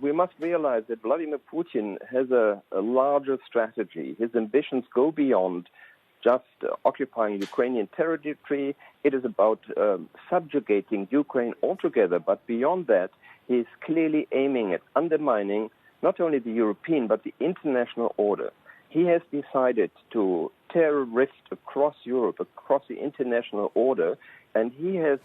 we must realize that Vladimir Putin has a larger strategy. His ambitions go beyond just occupying Ukrainian territory. It is about subjugating Ukraine altogether. But beyond that, he is clearly aiming at undermining not only the European but the international order. He has decided to tear a rift across Europe, across the international order, and he has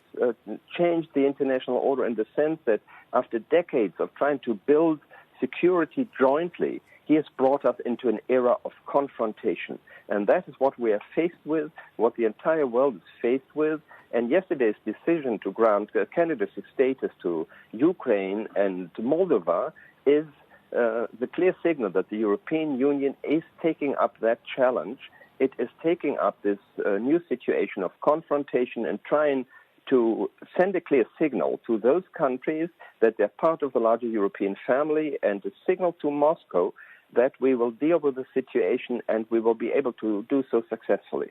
changed the international order in the sense that after decades of trying to build security jointly, he has brought us into an era of confrontation. And that is what we are faced with, what the entire world is faced with. And yesterday's decision to grant candidacy status to Ukraine and to Moldova is the clear signal that the European Union is taking up that challenge. It is taking up this new situation of confrontation and trying to send a clear signal to those countries that they're part of the larger European family, and a signal to Moscow that we will deal with the situation and we will be able to do so successfully.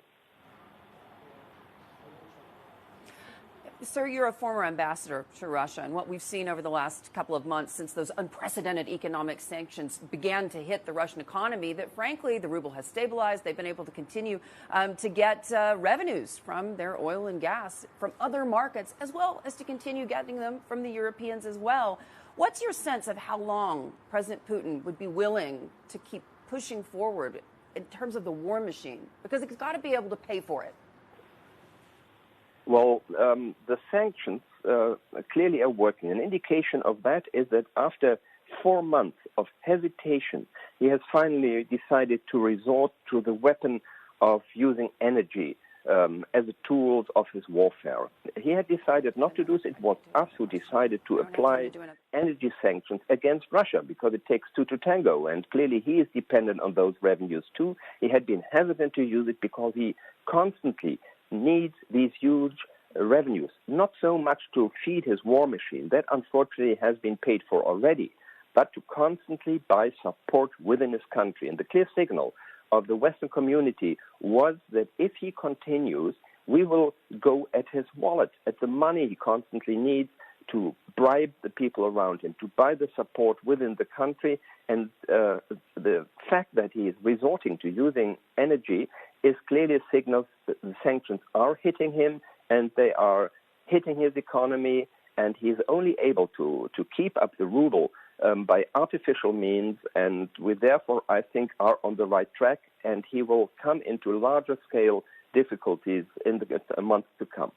Sir, you're a former ambassador to Russia, and what we've seen over the last couple of months since those unprecedented economic sanctions began to hit the Russian economy, that frankly the ruble has stabilized. They've been able to continue to get revenues from their oil and gas from other markets, as well as to continue getting them from the Europeans as well. What's your sense of how long President Putin would be willing to keep pushing forward in terms of the war machine? Because he's got to be able to pay for it. Well, the sanctions clearly are working. An indication of that is that after 4 months of hesitation, he has finally decided to resort to the weapon of using energy as a tool of his warfare. He had decided not to do this. It was us who decided to apply energy sanctions against Russia because it takes two to tango, and clearly he is dependent on those revenues too. He had been hesitant to use it because he constantly needs these huge revenues, not so much to feed his war machine, that unfortunately has been paid for already, but to constantly buy support within his country. And the clear signal of the Western community was that if he continues, we will go at his wallet, at the money he constantly needs to bribe the people around him, to buy the support within the country. And the fact that he is resorting to using energy is clearly a signal that the sanctions are hitting him and they are hitting his economy, and he is only able to keep up the ruble by artificial means, and we therefore, I think, are on the right track, and he will come into larger scale difficulties in the months to come.